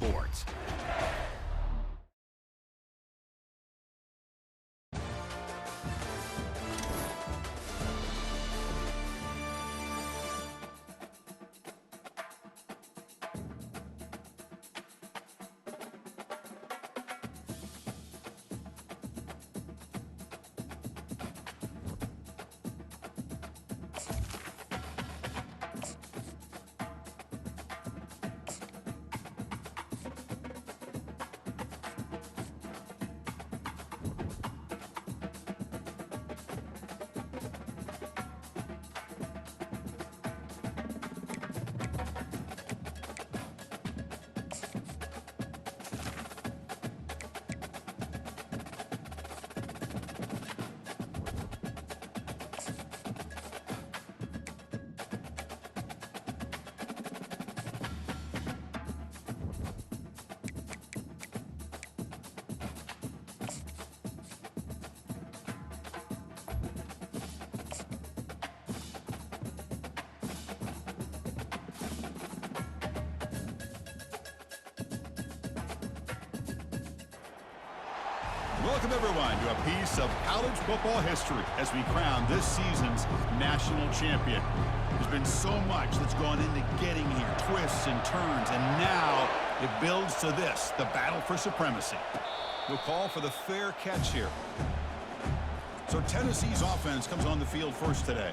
sports. Welcome, everyone, to a piece of college football history as we crown this season's national champion. There's been so much that's gone into getting here, twists and turns, and now it builds to this, the battle for supremacy. We'll call for the fair catch here. So Tennessee's offense comes on the field first today.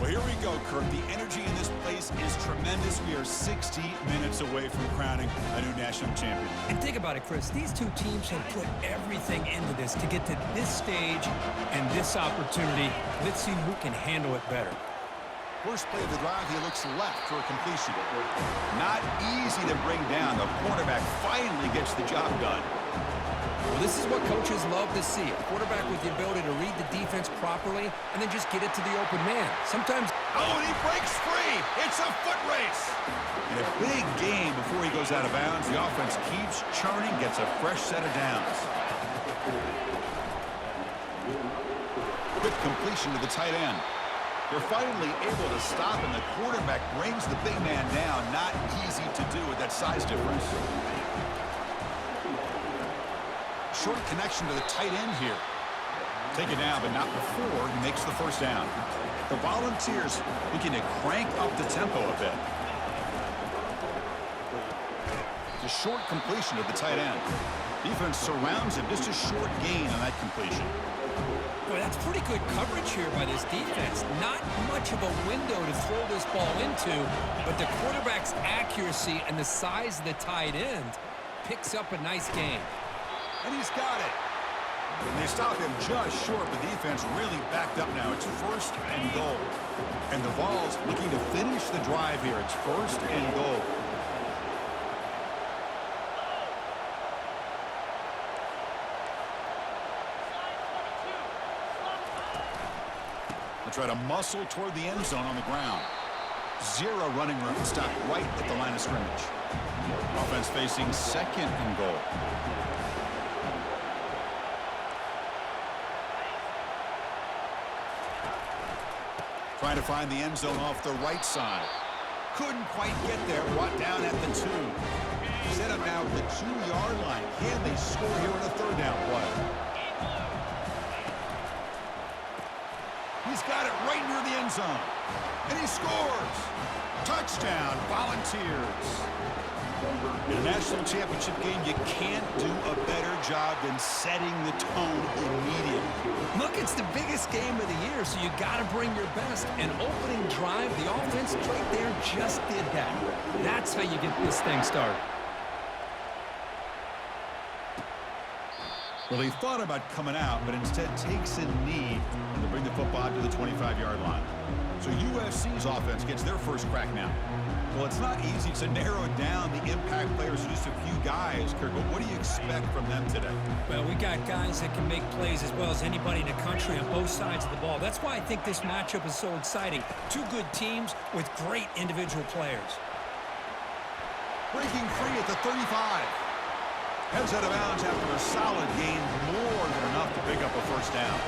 Well, here we go, Kirk. The energy in this place is tremendous. We are 60 minutes away from crowning a new national champion. And think about it, Chris. These two teams have put everything into this to get to this stage and this opportunity. Let's see who can handle it better. First play of the drive, he looks left for a completion. Not easy to bring down. The quarterback finally gets the job done. Well, this is what coaches love to see. A quarterback with the ability to read the defense properly and then just get it to the open man. Sometimes... Oh, and he breaks free. It's a foot race. And a big game before he goes out of bounds. The offense keeps churning, gets a fresh set of downs. Quick completion to the tight end. They're finally able to stop, and the quarterback brings the big man down. Not easy to do with that size difference. Short connection to the tight end here. Take it down, but not before he makes the first down. The Volunteers looking to crank up the tempo a bit. The short completion to the tight end. Defense surrounds him. Just a short gain on that completion. Boy, that's pretty good coverage here by this defense. Not much of a window to throw this ball into, but the quarterback's accuracy and the size of the tight end picks up a nice gain. And he's got it. And they stop him just short. The defense really backed up now. It's first and goal. And the Vols looking to finish the drive here. It's first and goal. They try to muscle toward the end zone on the ground. Zero running room. Stop right at the line of scrimmage. Offense facing second and goal. Trying to find the end zone off the right side. Couldn't quite get there. Brought down at the 2. Set up now at the 2-yard line. Can they score here in a third down play? He's got it right near the end zone. And he scores. Touchdown, Volunteers. In a national championship game, you can't do a better job than setting the tone immediately. Look, it's the biggest game of the year, so you got to bring your best. An opening drive, the offense right there just did that. That's how you get this thing started. Well, he thought about coming out, but instead takes a knee to bring the football to the 25-yard line. So USC's offense gets their first crack now. Well, it's not easy to narrow down the impact players to just a few guys, Kirk, but what do you expect from them today? Well, we got guys that can make plays as well as anybody in the country on both sides of the ball. That's why I think this matchup is so exciting. Two good teams with great individual players. Breaking free at the 35. Heads out of bounds after a solid gain, more than enough to pick up a first down.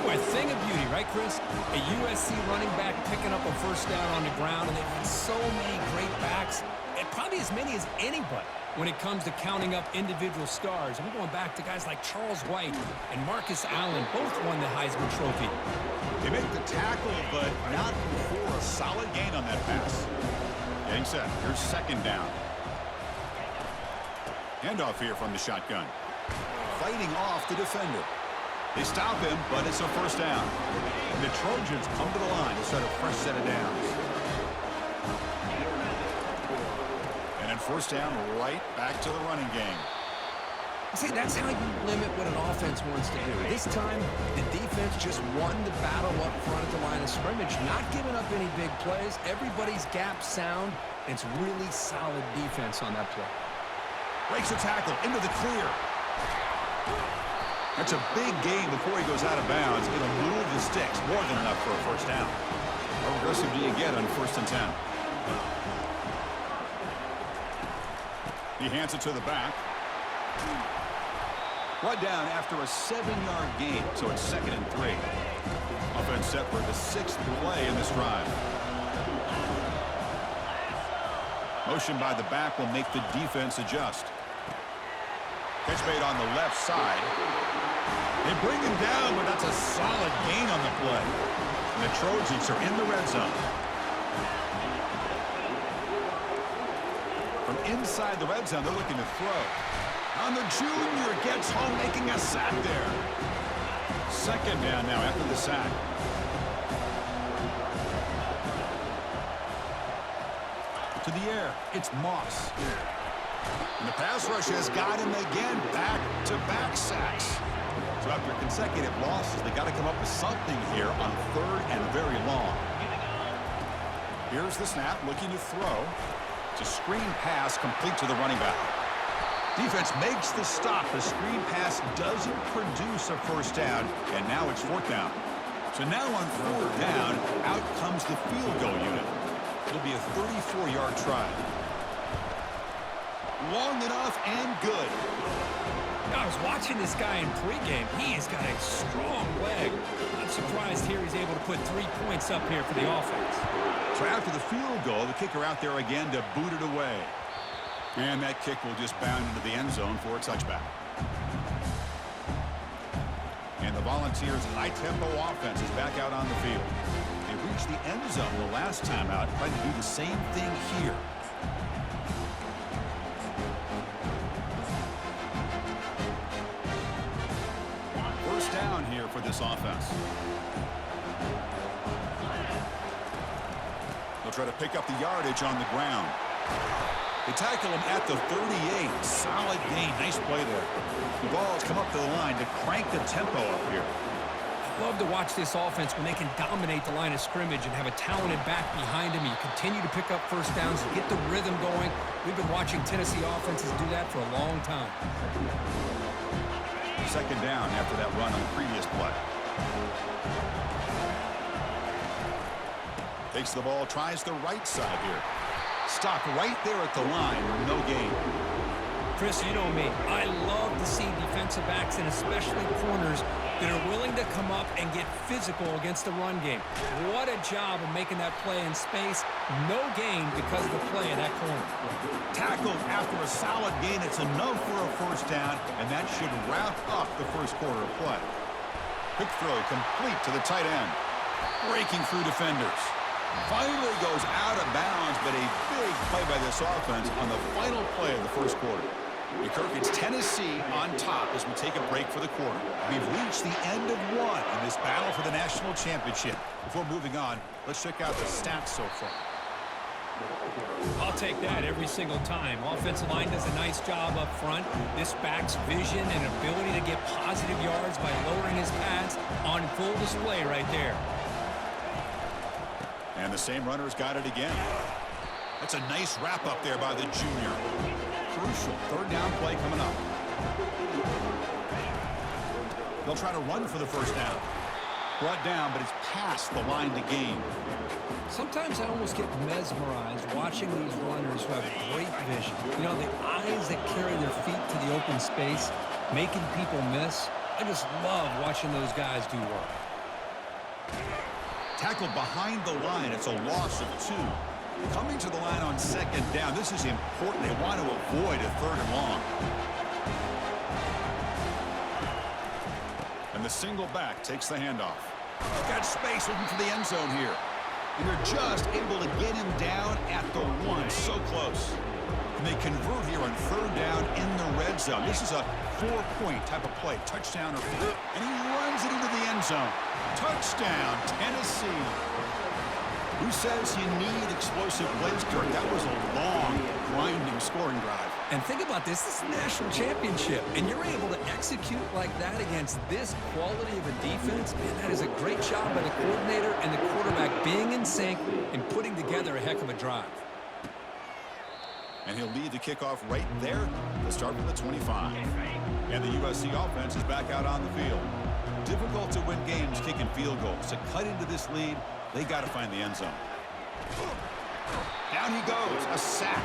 Boy, a thing of beauty, right, Chris? A USC running back picking up a first down on the ground, and they've had so many great backs. Probably as many as anybody when it comes to counting up individual stars. And we're going back to guys like Charles White and Marcus Allen. Both won the Heisman Trophy. They make the tackle, but not before a solid gain on that pass. Getting set. Here's second down. Handoff here from the shotgun. Fighting off the defender. They stop him, but it's a first down. And the Trojans come to the line to start a fresh set of downs. And then first down, right back to the running game. See, that's how you limit what an offense wants to do. This time, the defense just won the battle up front at the line of scrimmage, not giving up any big plays. Everybody's gap sound. It's really solid defense on that play. Breaks a tackle into the clear. That's a big gain before he goes out of bounds. It'll move the sticks. More than enough for a first down. How aggressive do you get on 1st and 10? He hands it to the back. Brought down after a 7-yard gain, so it's 2nd and 3. Offense set for the 6th play in this drive. Motion by the back will make the defense adjust. Catch made on the left side. They bring him down, but that's a solid gain on the play. And the Trojans are in the red zone. From inside the red zone, they're looking to throw. On the junior, gets home, making a sack there. 2nd down now after the sack. To the air, it's Moss. And the pass rush has got him again, back-to-back sacks. So after consecutive losses, they got to come up with something here on 3rd and very long. Here's the snap, looking to throw. It's a screen pass complete to the running back. Defense makes the stop. The screen pass doesn't produce a first down, and now it's 4th down. So now on 4th down, out comes the field goal unit. It'll be a 34-yard try. Long enough and good. I was watching this guy in pregame. He has got a strong leg. Not surprised here he's able to put 3 points up here for the offense. So after the field goal, the kicker out there again to boot it away. And that kick will just bound into the end zone for a touchback. And the Volunteers' high-tempo offense is back out on the field. They reached the end zone the last time out, trying to do the same thing here. First down here for this offense. They'll try to pick up the yardage on the ground. They tackle him at the 38. Solid gain. Nice play there. The ball has come up to the line to crank the tempo up here. I love to watch this offense when they can dominate the line of scrimmage and have a talented back behind him. You continue to pick up first downs, get the rhythm going. We've been watching Tennessee offenses do that for a long time. 2nd down after that run on the previous play. Takes the ball, tries the right side here. Stop right there at the line. No gain. Chris, you know me. I love to see defensive backs and especially corners that are willing to come up and get physical against the run game. What a job of making that play in space. No gain because of the play in that corner. Tackled after a solid gain. It's enough for a first down, and that should wrap up the first quarter of play. Quick throw complete to the tight end. Breaking through defenders. Finally goes out of bounds, but a big play by this offense on the final play of the first quarter. Kirk, it's Tennessee on top as we take a break for the quarter. We've reached the end of one in this battle for the national championship. Before moving on, let's check out the stats so far. I'll take that every single time. Offensive line does a nice job up front. This back's vision and ability to get positive yards by lowering his pads on full display right there. And the same runner's got it again. That's a nice wrap up there by the junior. Crucial 3rd down play coming up. They'll try to run for the first down. Brought down, but it's past the line to gain. Sometimes I almost get mesmerized watching these runners who have great vision. You know, the eyes that carry their feet to the open space, making people miss. I just love watching those guys do work. Tackled behind the line. It's a loss of 2. Coming to the line on second down, this is important. They want to avoid a third and long. And the single back takes the handoff. Got space looking for the end zone here. And they're just able to get him down at the 1. So close. And they convert here on third down in the red zone. This is a 4-point type of play. Touchdown or and he runs it into the end zone. Touchdown, Tennessee. Who says you need explosive plays, Kirk? That was a long, grinding scoring drive. And think about this. This is a national championship, and you're able to execute like that against this quality of a defense. Man, that is a great job by the coordinator and the quarterback being in sync and putting together a heck of a drive. And he'll lead the kickoff right there to start from the 25. And the USC offense is back out on the field. Difficult to win games kicking field goals. To cut into this lead, they got to find the end zone. Down he goes, a sack.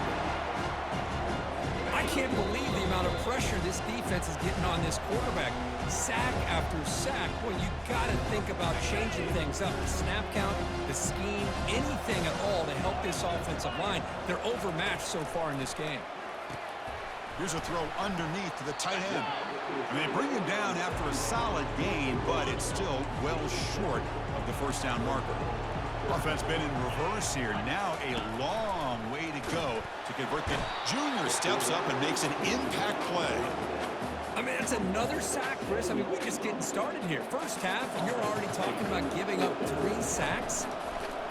I can't believe the amount of pressure this defense is getting on this quarterback. Sack after sack. Boy, you got to think about changing things up. The snap count, the scheme, anything at all to help this offensive line. They're overmatched so far in this game. Here's a throw underneath to the tight end. And they bring him down after a solid gain, but it's still well short of the first down marker. Offense been in reverse here. Now a long way to go to convert. The junior steps up and makes an impact play. I mean, that's another sack, Chris. I mean, we're just getting started here. First half, and you're already talking about giving up 3 sacks.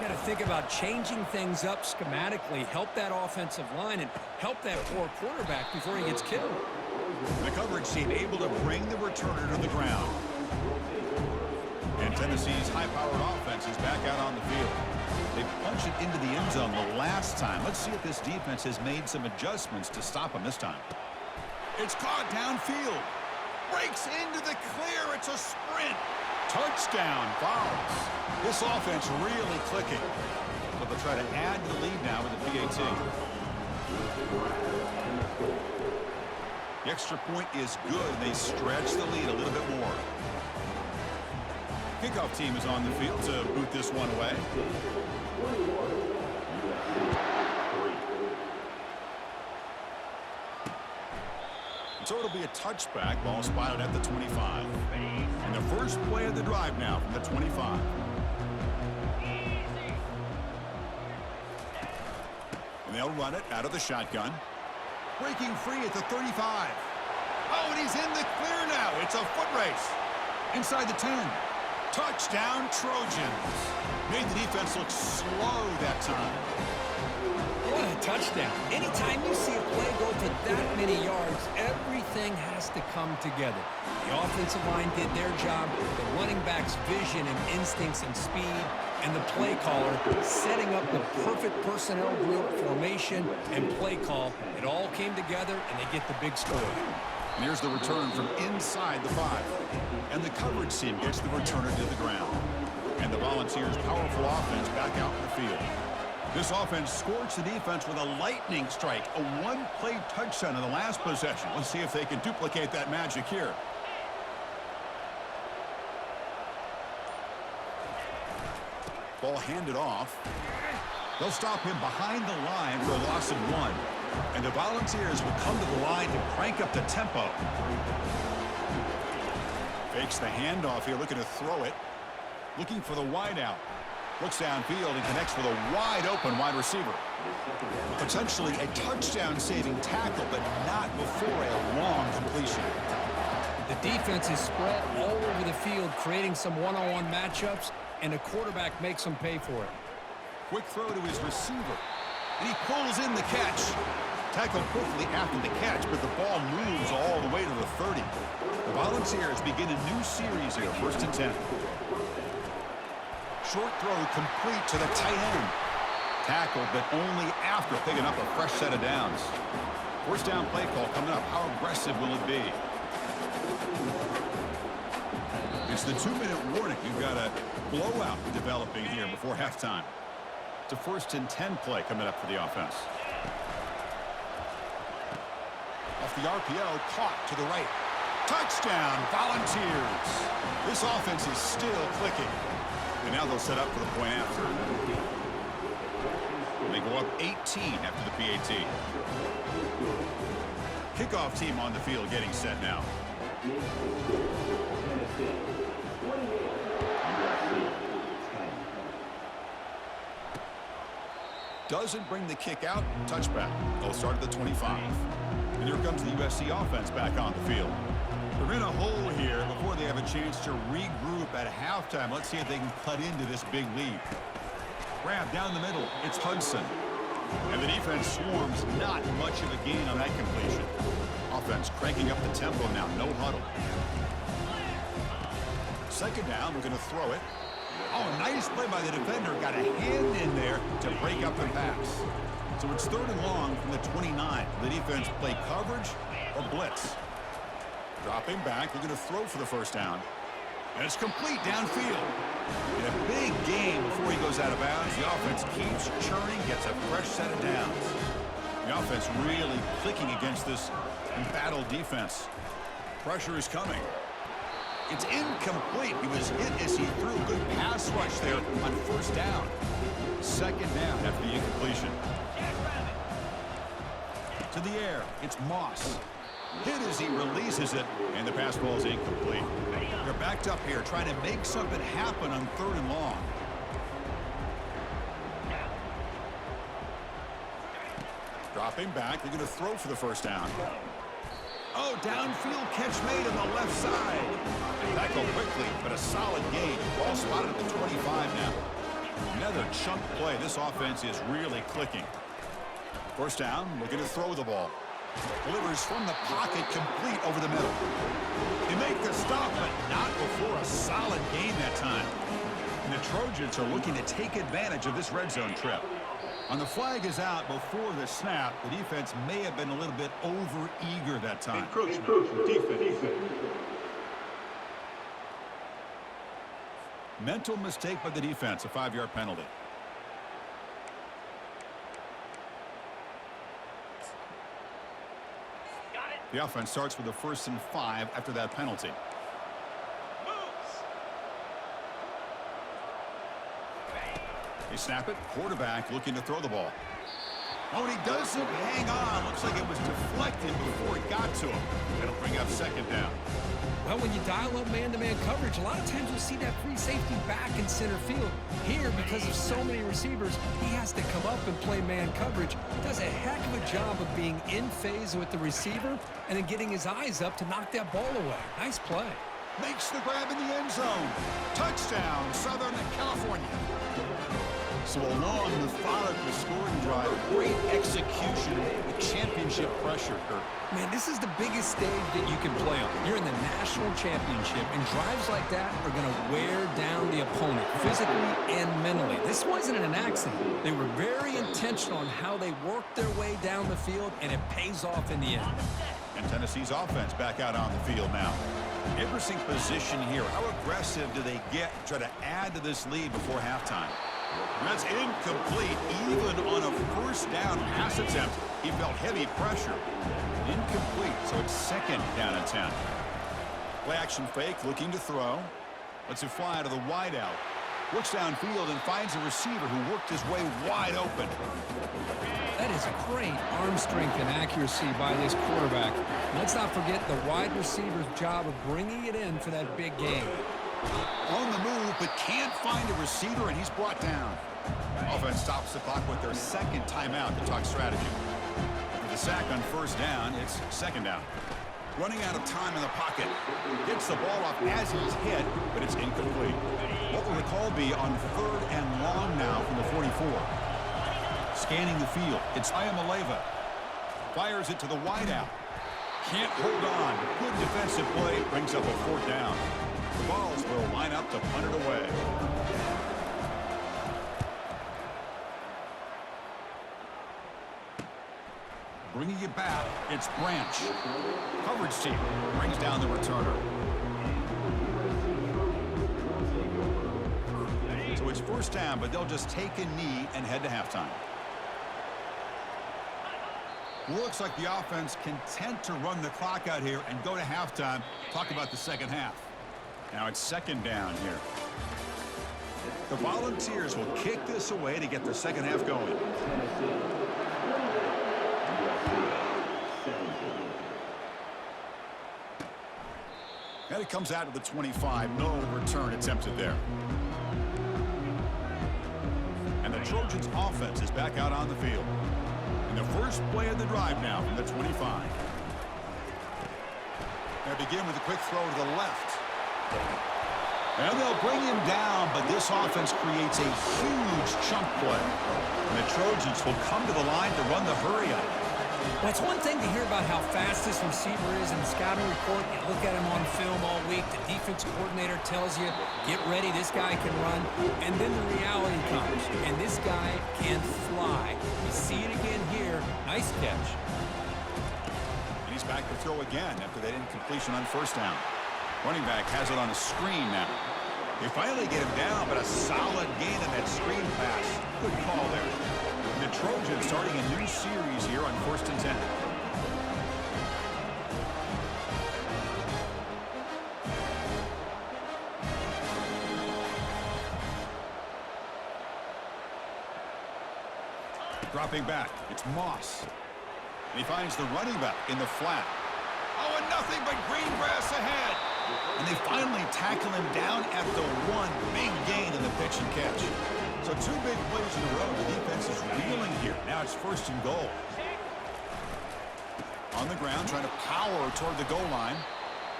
Got to think about changing things up schematically, help that offensive line, and help that poor quarterback before he gets killed. The coverage team able to bring the returner to the ground. And Tennessee's high-powered offense is back out on the field. They punched it into the end zone the last time. Let's see if this defense has made some adjustments to stop them this time. It's caught downfield. Breaks into the clear. It's a sprint. Touchdown, Fowles. This offense really clicking. But they'll try to add to the lead now with the PAT. The extra point is good. They stretch the lead a little bit more. Kickoff team is on the field to boot this one away. So it'll be a touchback. Ball spotted at the 25. And the first play of the drive now from the 25. And they'll run it out of the shotgun. Breaking free at the 35. Oh, and he's in the clear now. It's a foot race. Inside the 10. Touchdown, Trojans. Made the defense look slow that time. What a touchdown. Anytime you see a play go for that many yards, everything has to come together. The offensive line did their job, the running back's vision and instincts and speed, and the play caller setting up the perfect personnel group, formation, and play call. It all came together, and they get the big score. And here's the return from inside the 5. And the coverage team gets the returner to the ground. And the Volunteers' powerful offense back out in the field. This offense scorched the defense with a lightning strike, a one-play touchdown in the last possession. Let's see if they can duplicate that magic here. Ball handed off. They'll stop him behind the line for a loss of 1. And the Volunteers will come to the line to crank up the tempo. Fakes the handoff here, looking to throw it. Looking for the wideout. Looks downfield and connects with a wide-open wide receiver. Potentially a touchdown-saving tackle, but not before a long completion. The defense is spread all over the field, creating some one-on-one matchups, and the quarterback makes them pay for it. Quick throw to his receiver. And he pulls in the catch. Tackled quickly after the catch, but the ball moves all the way to the 30. The Volunteers begin a new series here, 1st and 10. Short throw complete to the tight end. Tackled, but only after picking up a fresh set of downs. First down play call coming up. How aggressive will it be? It's the 2-minute warning. You've got a blowout developing here before halftime. It's a 1st and 10 play coming up for the offense. Off the RPO, caught to the right. Touchdown, Volunteers. This offense is still clicking. And now they'll set up for the point after. They go up 18 after the PAT. Kickoff team on the field getting set now. Doesn't bring the kick out. Touchback. They'll start at the 25. And here comes the USC offense back on the field. They're in a hole here before they have a chance to regroup at halftime. Let's see if they can cut into this big lead. Grab down the middle. It's Hudson. And the defense swarms. Not much of a gain on that completion. Offense cranking up the tempo now. No huddle. Second down. We're going to throw it. Oh, nice play by the defender. Got a hand in there to break up the pass. So it's 3rd and long from the 29. The defense play coverage or blitz. Dropping back. They're going to throw for the first down. And it's complete downfield. In a big game before he goes out of bounds, the offense keeps churning, gets a fresh set of downs. The offense really clicking against this embattled defense. Pressure is coming. It's incomplete. He was hit as he threw a good pass rush there on first down. Second down after the incompletion. To the air. It's Moss. Hit as he releases it, and the pass ball is incomplete. They're backed up here trying to make something happen on 3rd and long. Dropping back. They're going to throw for the first down. Oh, downfield catch made on the left side. Tackle quickly, but a solid gain. Ball spotted at the 25 now. Another chunk play. This offense is really clicking. First down, looking to throw the ball. Delivers from the pocket, complete over the middle. They make the stop, but not before a solid gain that time. And the Trojans are looking to take advantage of this red zone trip. On the flag is out before the snap. The defense may have been a little bit over-eager that time. Encroachment. Defense. Mental mistake by the defense, a 5-yard penalty. The offense starts with a 1st and 5 after that penalty. They snap it. Quarterback looking to throw the ball. Oh, and he doesn't hang on. Looks like it was deflected before it got to him. That'll bring up second down. Well, when you dial up man-to-man coverage, a lot of times you'll see that free safety back in center field. Here, because of so many receivers, he has to come up and play man coverage. Does a heck of a job of being in phase with the receiver and then getting his eyes up to knock that ball away. Nice play. Makes the grab in the end zone. Touchdown, Southern California. So a long, methodical scoring drive. Great execution with championship pressure, Kurt. Man, this is the biggest stage that you can play on. You're in the national championship, and drives like that are going to wear down the opponent physically and mentally. This wasn't an accident. They were very intentional on how they worked their way down the field, and it pays off in the end. And Tennessee's offense back out on the field now. Interesting position here. How aggressive do they get to try to add to this lead before halftime? That's incomplete. Even on a first down pass attempt, he felt heavy pressure. Incomplete, so it's second down and 10. Play action fake, looking to throw. Lets it fly to the wideout. Looks downfield and finds a receiver who worked his way wide open. That is great arm strength and accuracy by this quarterback. Let's not forget the wide receiver's job of bringing it in for that big game. On the move, but can't find a receiver, and he's brought down. Offense stops the clock with their second timeout to talk strategy. With the sack on first down, it's second down. Running out of time in the pocket. Gets the ball off as he's hit, but it's incomplete. What will the call be on 3rd and long now from the 44? Scanning the field. It's Ayamaleva. Fires it to the wideout. Can't hold on. Good defensive play. Brings up a 4th down. The Vols will line up to punt it away. Bringing it back, it's Branch. Coverage team brings down the returner. So it's first down, but they'll just take a knee and head to halftime. Looks like the offense content to run the clock out here and go to halftime. Talk about the second half. Now it's second down here. The Volunteers will kick this away to get the second half going. And it comes out to the 25. No return attempted there. And the Trojans offense is back out on the field. And the first play of the drive now from the 25. They begin with a quick throw to the left. And they'll bring him down, but this offense creates a huge chunk play. And the Trojans will come to the line to run the hurry-up. Well, it's one thing to hear about how fast this receiver is in the scouting report. You look at him on film all week. The defensive coordinator tells you, get ready, this guy can run. And then the reality comes, and this guy can fly. You see it again here. Nice catch. And he's back to throw again after that incompletion on first down. Running back has it on a screen now. They finally get him down, but a solid gain in that screen pass. Good call there. And the Trojans starting a new series here on 1st and 10. Dropping back, it's Moss. And he finds the running back in the flat. Oh, and nothing but green grass ahead. And they finally tackle him down at the one. Big gain in the pitch and catch. So 2 big plays in a row. The defense is reeling here. Now it's 1st and goal. On the ground, trying to power toward the goal line.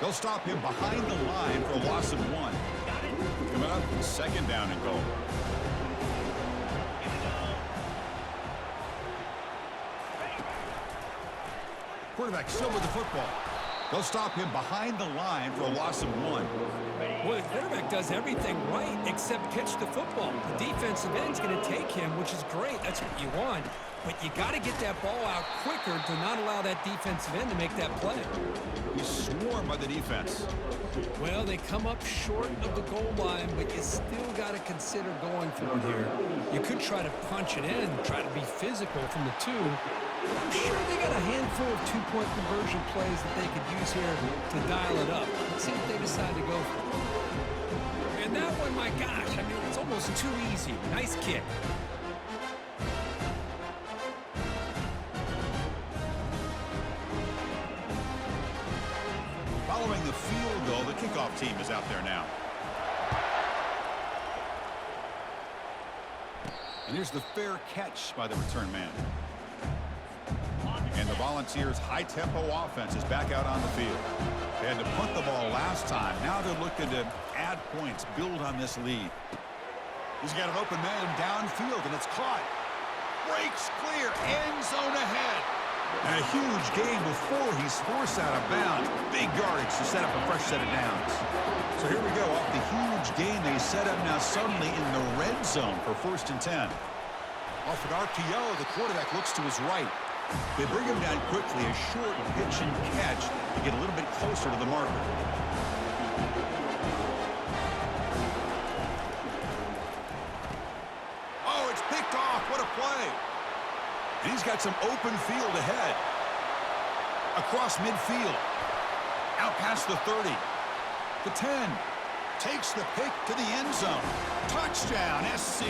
They'll stop him behind the line for a loss of 1. Coming up, 2nd down and goal. Quarterback still with the football. They'll stop him behind the line for a loss of 1. Well, the quarterback does everything right except catch the football. The defensive end's going to take him, which is great. That's what you want. But you got to get that ball out quicker to not allow that defensive end to make that play. He's swarmed by the defense. Well, they come up short of the goal line, but you still got to consider going for it here. You could try to punch it in, try to be physical from the 2. I'm sure they got a handful of 2-point conversion plays that they could use here to dial it up. Let's see what they decide to go for. And that one, my gosh, I mean, it's almost too easy. Nice kick. Following the field goal, the kickoff team is out there now. And here's the fair catch by the return man. And the Volunteers' high-tempo offense is back out on the field. They had to punt the ball last time. Now they're looking to add points, build on this lead. He's got an open man downfield, and it's caught. Breaks clear, end zone ahead. And a huge gain before he's forced out of bounds. Big yardage to set up a fresh set of downs. So here we go. Off the huge gain, they set up now suddenly in the red zone for 1st and 10. Off an RPO, the quarterback looks to his right. They bring him down quickly, a short pitch and catch to get a little bit closer to the marker. Oh, it's picked off. What a play. And he's got some open field ahead. Across midfield. Out past the 30. The 10. Takes the pick to the end zone. Touchdown, SC.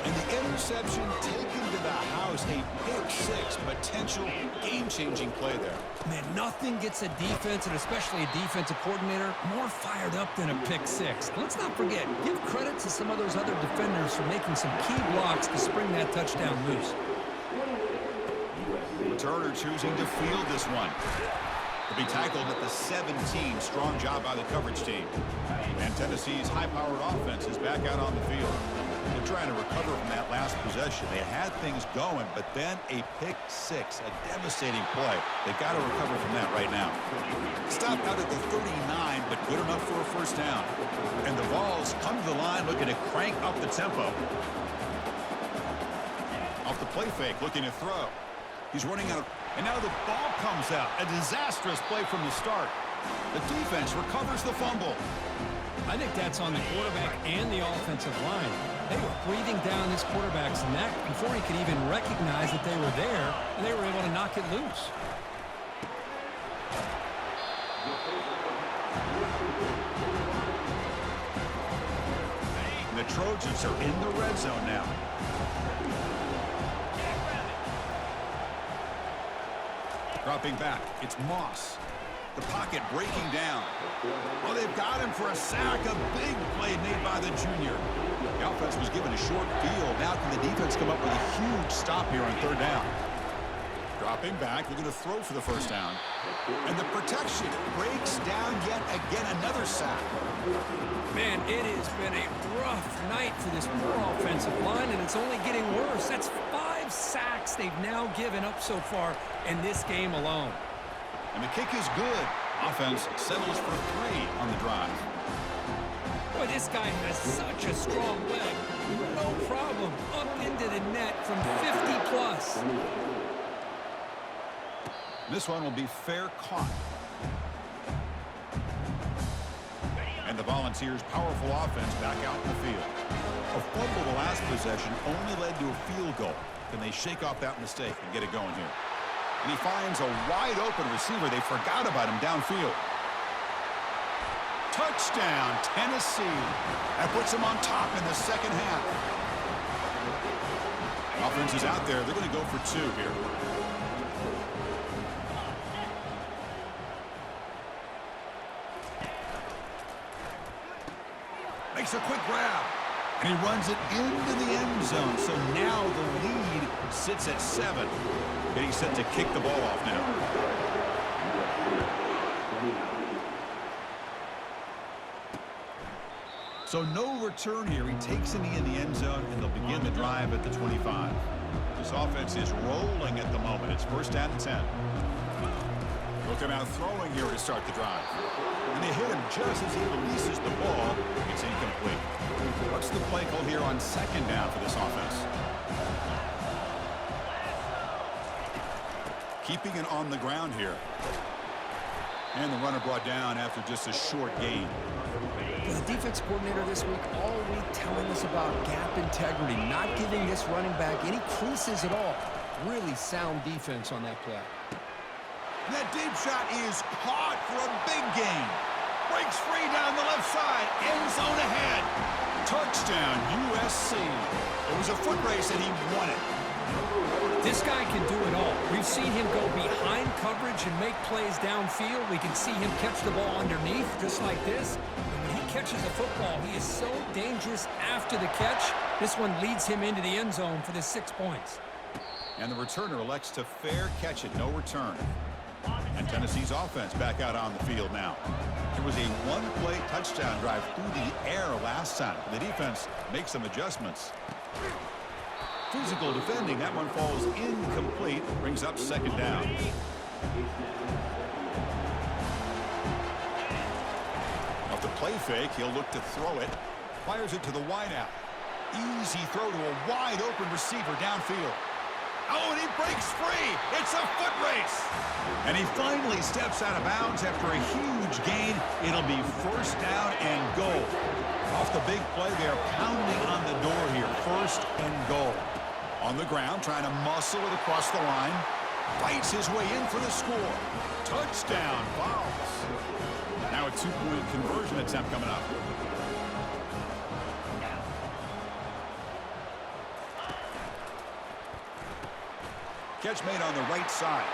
And the interception taken to the house. A pick-6 potential game-changing play there. Man, nothing gets a defense, and especially a defensive coordinator, more fired up than a pick-6. Let's not forget, give credit to some of those other defenders for making some key blocks to spring that touchdown loose. Turner choosing to field this one. To be tackled at the 17. Strong job by the coverage team. And Tennessee's high-powered offense is back out on the field. They're trying to recover from that last possession. They had things going, but then a pick-6, a devastating play. They've got to recover from that right now. Stopped out at the 39, but good enough for a first down. And the Vols come to the line looking to crank up the tempo. Off the play fake, looking to throw. He's running out, and now the ball comes out. A disastrous play from the start. The defense recovers the fumble. I think that's on the quarterback and the offensive line. They were breathing down this quarterback's neck before he could even recognize that they were there, and they were able to knock it loose. Trojans are in the red zone now. Dropping back, it's Moss. The pocket breaking down. Well, they've got him for a sack. A big play made by the junior. The offense was given a short field. Now can the defense come up with a huge stop here on third down? Dropping back, they're going to throw for the first down. And the protection breaks down yet again, another sack. Man, it has been a rough night for this poor offensive line, and it's only getting worse. That's 5 sacks they've now given up so far in this game alone. And the kick is good. Offense settles for 3 on the drive. Boy, this guy has such a strong leg. No problem. Up into the net from 50-plus. This one will be fair caught. And the Volunteers' powerful offense back out in the field. A fumble the last possession only led to a field goal. Can they shake off that mistake and get it going here? And he finds a wide-open receiver. They forgot about him downfield. Touchdown, Tennessee. That puts them on top in the second half. Offense is out there. They're going to go for 2 here. Makes a quick grab. And he runs it into the end zone. So now the lead sits at 7. Getting set to kick the ball off now. So no return here. He takes it in the end zone, and they'll begin the drive at the 25. This offense is rolling at the moment. It's first down and 10. They'll come out throwing here to start the drive. And they hit him just as he releases the ball. It's incomplete. What's the play call here on second down for this offense? Keeping it on the ground here. And the runner brought down after just a short gain. The defense coordinator this week all week telling us about gap integrity, not giving this running back any creases at all. Really sound defense on that play. And that deep shot is caught for a big gain. Breaks free down the left side. End zone ahead. Touchdown, USC. It was a foot race and he won it. This guy can do it all. We've seen him go behind coverage and make plays downfield. We can see him catch the ball underneath just like this. And when he catches a football, he is so dangerous after the catch. This one leads him into the end zone for the 6 points. And the returner elects to fair catch it, no return. And Tennessee's offense back out on the field now. It was a one-play touchdown drive through the air last time. The defense makes some adjustments. Physical defending, that one falls incomplete, brings up second down. Off the play fake, he'll look to throw it. Fires it to the wideout. Easy throw to a wide-open receiver downfield. Oh, and he breaks free. It's a foot race. And he finally steps out of bounds after a huge gain. It'll be first down and goal. Off the big play, they're pounding on the door here. First and goal. On the ground, trying to muscle it across the line. Fights his way in for the score. Touchdown, Vols. Now a 2-point conversion attempt coming up. Catch made on the right side.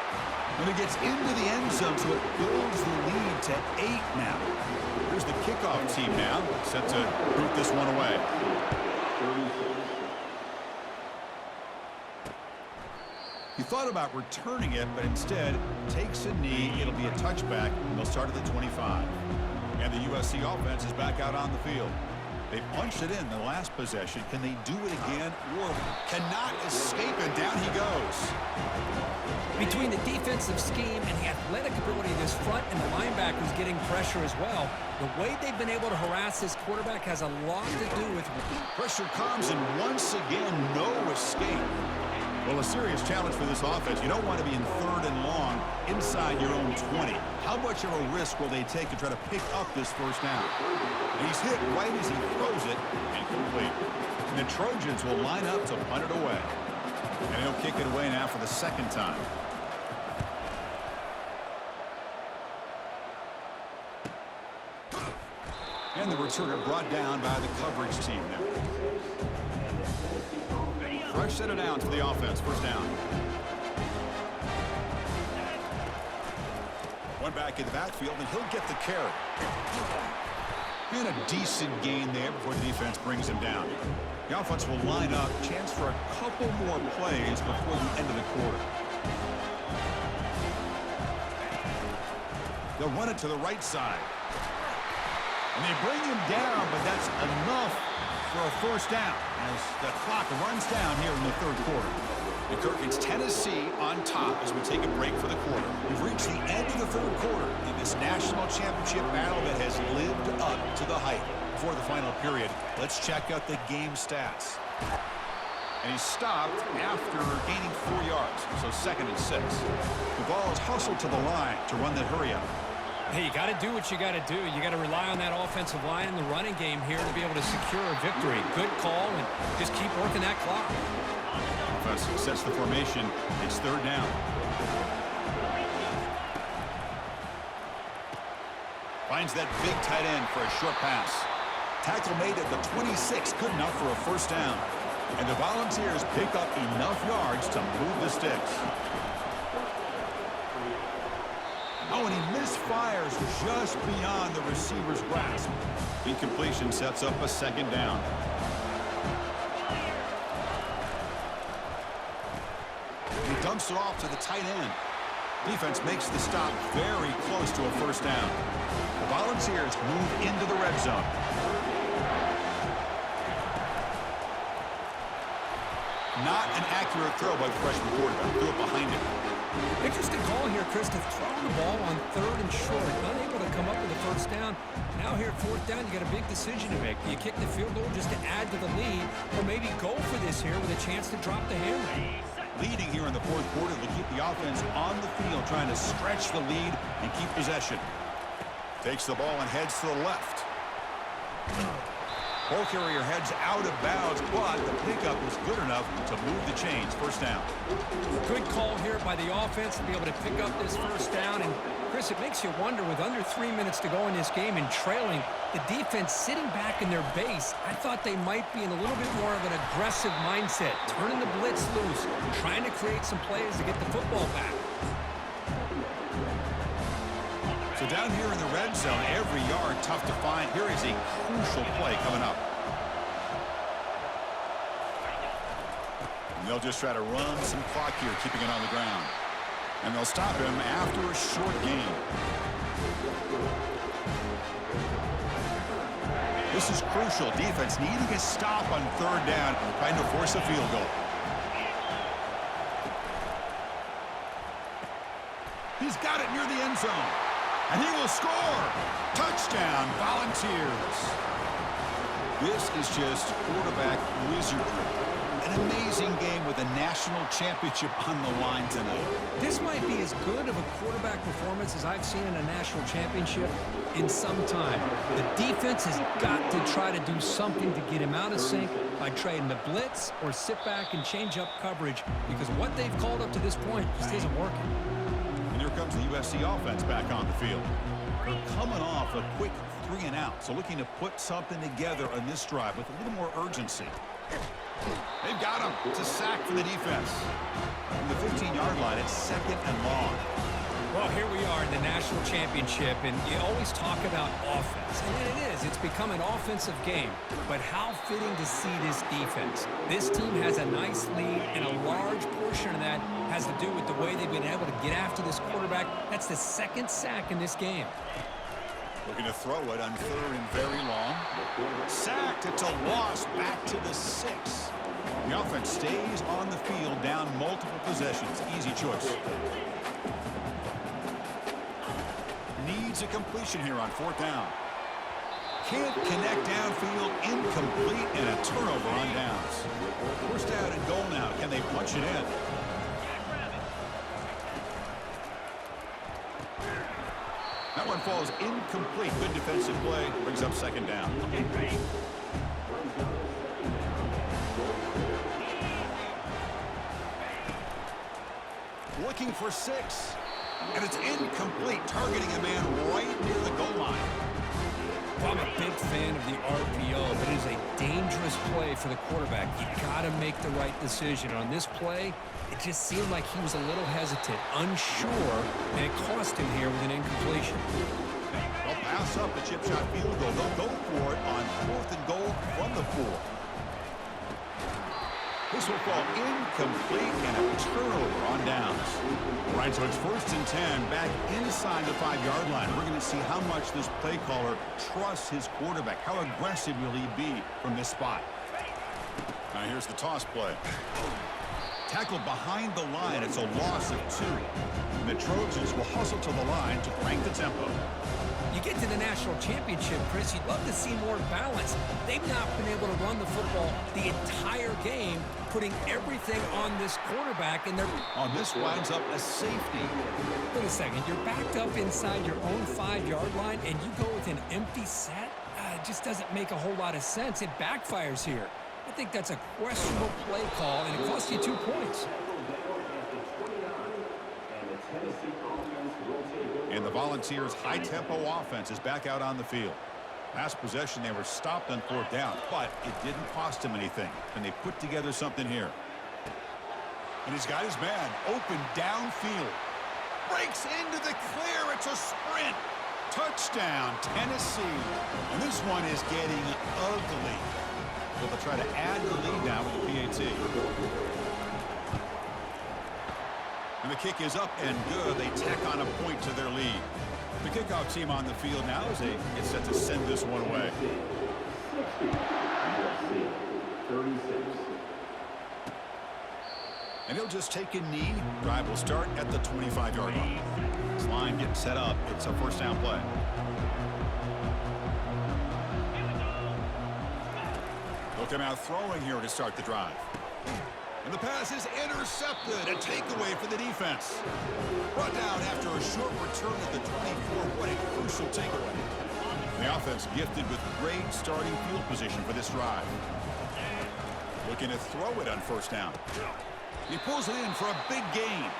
When it gets into the end zone, so it builds the lead to 8 now. Here's the kickoff team now, set to root this one away. He thought about returning it, but instead takes a knee. It'll be a touchback, and they'll start at the 25. And the USC offense is back out on the field. They punched it in the last possession. Can they do it again? Or cannot escape, and down he goes. Between the defensive scheme and the athletic ability of this front and the linebackers getting pressure as well, the way they've been able to harass this quarterback has a lot to do with pressure comes, and once again, no escape. Well, a serious challenge for this offense. You don't want to be in third and long inside your own 20. How much of a risk will they take to try to pick up this first down? And he's hit right as he throws it, incomplete. And the Trojans will line up to punt it away. And he'll kick it away now for the second time. And the returner brought down by the coverage team now. Fresh set of downs for the offense. First down. One back in the backfield, and he'll get the carry. And a decent gain there before the defense brings him down. The offense will line up. Chance for a couple more plays before the end of the quarter. They'll run it to the right side. And they bring him down, but that's enough for a first down as the clock runs down here in the third quarter. It's Tennessee on top as we take a break for the quarter. We've reached the end of the third quarter in this national championship battle that has lived up to the hype. Before the final period, let's check out the game stats. And he stopped after gaining 4 yards, so 2nd and 6. The ball is hustled to the line to run the hurry up. Hey, you got to do what you got to do. You got to rely on that offensive line in the running game here to be able to secure a victory. Good call, and just keep working that clock. Offense sets the formation. It's third down. Finds that big tight end for a short pass. Tackle made at the 26, good enough for a first down. And the Volunteers pick up enough yards to move the sticks. Oh, and he misfires just beyond the receiver's grasp. Incompletion sets up a second down. He dumps it off to the tight end. Defense makes the stop very close to a first down. The Volunteers move into the red zone. Not an accurate throw by the freshman quarterback. Threw it behind him. Interesting call here, Chris, to throw the ball on 3rd and short. Unable to come up with a first down. Now here at 4th down, you got a big decision to make. Do you kick the field goal just to add to the lead, or maybe go for this here with a chance to drop the hammer? Leading here in the fourth quarter to keep the offense on the field, trying to stretch the lead and keep possession. Takes the ball and heads to the left. Ball carrier heads out of bounds, but the pickup is good enough to move the chains. First down. Good call here by the offense to be able to pick up this first down. And, Chris, it makes you wonder, with under 3 minutes to go in this game and trailing, the defense sitting back in their base, I thought they might be in a little bit more of an aggressive mindset, turning the blitz loose, trying to create some plays to get the football back. So down here in the red zone, every yard tough to find. Here is a crucial play coming up. And they'll just try to run some clock here, keeping it on the ground. And they'll stop him after a short gain. This is crucial. Defense needing a stop on 3rd down, trying to force a field goal. He's got it near the end zone. And he will score. Touchdown, Volunteers. This is just quarterback wizardry. An amazing game with a national championship on the line tonight. This might be as good of a quarterback performance as I've seen in a national championship in some time. The defense has got to try to do something to get him out of sync by trading the blitz or sit back and change up coverage, because what they've called up to this point just isn't working. Here comes the USC offense back on the field. They're coming off a quick 3 and out, so looking to put something together on this drive with a little more urgency. They've got him. It's a sack for the defense. From the 15-yard line, it's 2nd and long. Well, here we are in the national championship, and you always talk about offense. And it is. It's become an offensive game. But how fitting to see this defense. This team has a nice lead, and a large portion of that has to do with the way they've been able to get after this quarterback. That's the 2nd sack in this game. Looking to throw it on 3rd and very long. Sacked. It's a loss back to the 6. The offense stays on the field, down multiple possessions. Easy choice. Needs a completion here on 4th down. Can't connect downfield, incomplete, and a turnover on downs. First down and goal now. Can they punch it in? That one falls incomplete. Good defensive play. Brings up 2nd down. Looking for 6. And it's incomplete, targeting a man right near the goal line. Well, I'm a big fan of the RPO, but it is a dangerous play for the quarterback. You got to make the right decision. On this play, it just seemed like he was a little hesitant, unsure, and it cost him here with an incompletion. They'll pass up the chip shot field goal. They'll go for it on 4th and goal from the 4. This will fall incomplete and a turnover on downs. All right, so it's 1st and 10 back inside the 5-yard line. We're going to see how much this play caller trusts his quarterback. How aggressive will he be from this spot? Now here's the toss play. Tackled behind the line. It's a loss of 2. And the Trojans will hustle to the line to crank the tempo. You get to the national championship, Chris, you'd love to see more balance. They've not been able to run the football the entire game, putting everything on this quarterback, and they're... On this winds up a safety. Wait a second, you're backed up inside your own 5-yard line, and you go with an empty set? It just doesn't make a whole lot of sense. It backfires here. I think that's a questionable play call, and it cost you 2 points. And the Volunteers' high-tempo offense is back out on the field. Last possession, they were stopped on 4th down, but it didn't cost him anything. And they put together something here. And he's got his man open downfield. Breaks into the clear. It's a sprint. Touchdown, Tennessee. And this one is getting ugly. So they'll try to add the lead now with the PAT. And the kick is up and good. They tack on a point to their lead. The kickoff team on the field now as they get set to send this one away. And he'll just take a knee. Drive will start at the 25-yard line. This line getting set up. It's a 1st down play. They'll come out throwing here to start the drive. And the pass is intercepted. A takeaway for the defense. Brought down after a short return at the 24. What a crucial takeaway. The offense gifted with great starting field position for this drive. Looking to throw it on 1st down. He pulls it in for a big gain.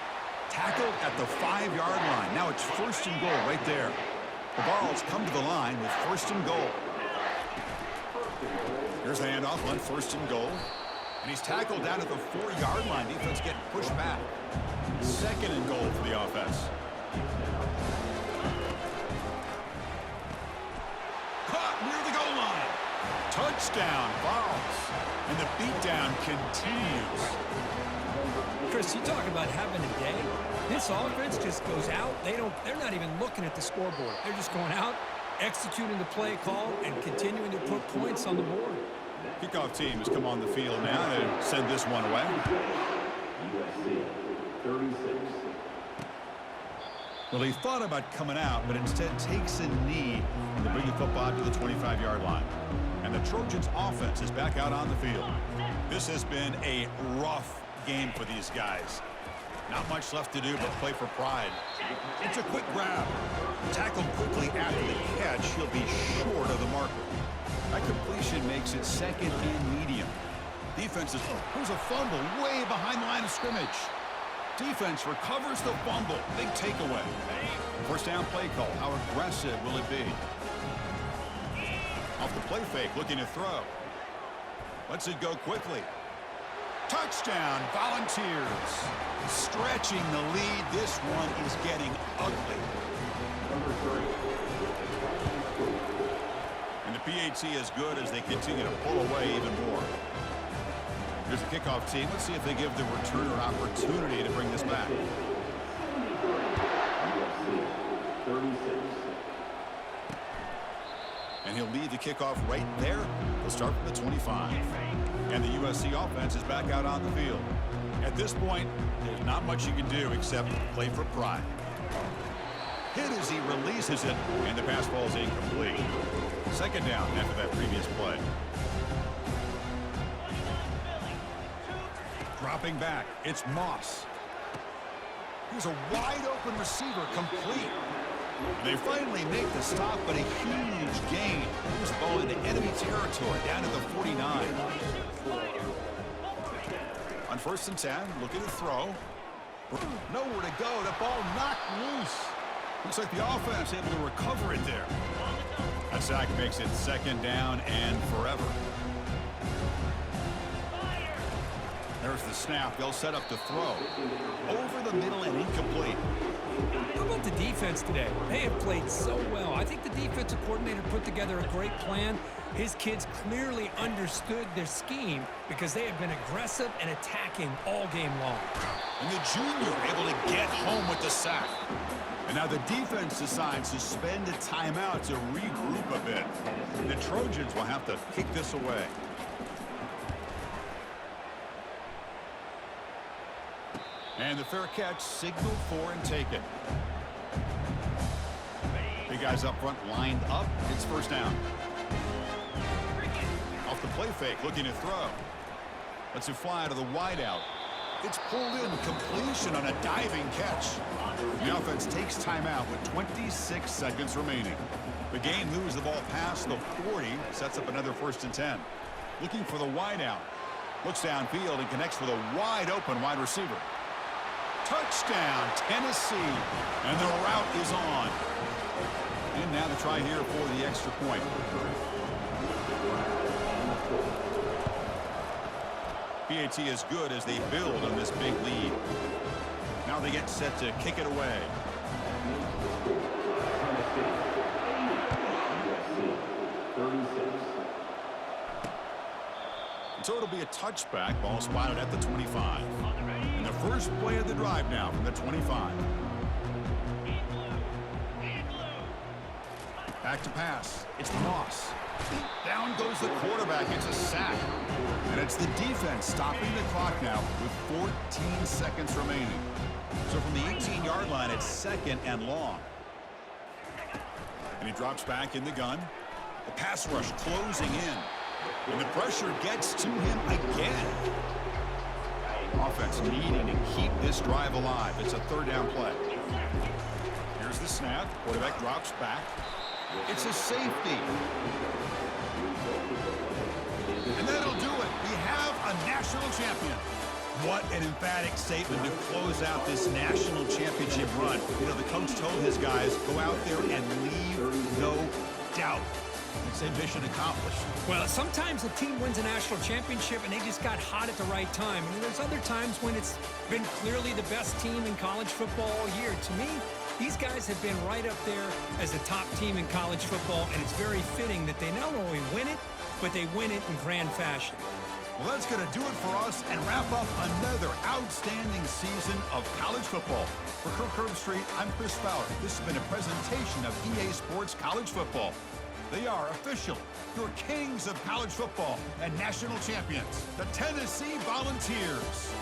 Tackled at the 5-yard line. Now it's 1st and goal right there. The Vols come to the line with 1st and goal. Here's the handoff on 1st and goal. And he's tackled down at the 4-yard line. Defense getting pushed back. 2nd and goal for the offense. Caught near the goal line. Touchdown, Vols. And the beatdown continues. Chris, you talk about having a day. This offense just goes out. They're not even looking at the scoreboard. They're just going out, executing the play call, and continuing to put points on the board. Kickoff team has come on the field now to send this one away. Well, he thought about coming out, but instead takes a knee to bring the football to the 25-yard line. And the Trojans' offense is back out on the field. This has been a rough game for these guys. Not much left to do but play for pride. It's a quick grab. Tackled quickly after the catch. He'll be short of the marker. That completion makes it 2nd and medium. Defense is... There's a fumble way behind the line of scrimmage. Defense recovers the fumble. Big takeaway. 1st down play call. How aggressive will it be? Off the play fake, looking to throw. Lets it go quickly. Touchdown, Volunteers. Stretching the lead. This one is getting ugly. And the PAT is good as they continue to pull away even more. Here's the kickoff team. Let's see if they give the returner opportunity to bring this back. And he'll lead the kickoff right there. He'll start from the 25. And the USC offense is back out on the field. At this point, there's not much you can do except play for pride. Hit as he releases it, and the pass falls incomplete. 2nd down after that previous play. Dropping back, it's Moss. Here's a wide-open receiver, complete. They finally make the stop, but a huge gain. Moves the ball into enemy territory, down to the 49. On 1st and 10, looking to throw. Nowhere to go. The ball knocked loose. Looks like the offense able to recover it there. A A sack makes it second down and forever. There's the snap. They'll set up the throw. Over the middle and incomplete. How about the defense today? They have played so well. I think the defensive coordinator put together a great plan. His kids clearly understood their scheme because they have been aggressive and attacking all game long. And the junior able to get home with the sack. And now the defense decides to spend a timeout to regroup a bit. The Trojans will have to kick this away. And the fair catch, signal for and take it. Big guys up front lined up. It's first down. Off the play fake, looking to throw. Lets it fly to the wideout. It's pulled in, completion on a diving catch. The offense takes timeout with 26 seconds remaining. The game moves the ball past the 40, sets up another 1st and 10. Looking for the wideout. Looks downfield and connects with a wide open wide receiver. Touchdown, Tennessee. And the route is on. And now the try here for the extra point. PAT is good as they build on this big lead. Now they get set to kick it away. So it'll be a touchback. Ball spotted at the 25. And the first play of the drive now from the 25. Back to pass. It's Moss. Down goes the quarterback. It's a sack. And it's the defense stopping the clock now with 14 seconds remaining. So from the 18-yard line, it's second and long. And he drops back in the gun. The pass rush closing in. And the pressure gets to him again. Offense needing to keep this drive alive. It's a 3rd down play. Here's the snap. Quarterback drops back. It's a safety. And that'll do it. We have a national champion. What an emphatic statement to close out this national championship run. You know, the coach told his guys, go out there and leave no doubt. It's a mission accomplished. Well, sometimes a team wins a national championship and they just got hot at the right time. And there's other times when it's been clearly the best team in college football all year. To me, these guys have been right up there as the top team in college football, and it's very fitting that they not only win it, but they win it in grand fashion. Well, that's going to do it for us and wrap up another outstanding season of college football. For Kirk Herbstreit, I'm Chris Fowler. This has been a presentation of EA Sports College Football. They are official, your kings of college football and national champions, the Tennessee Volunteers.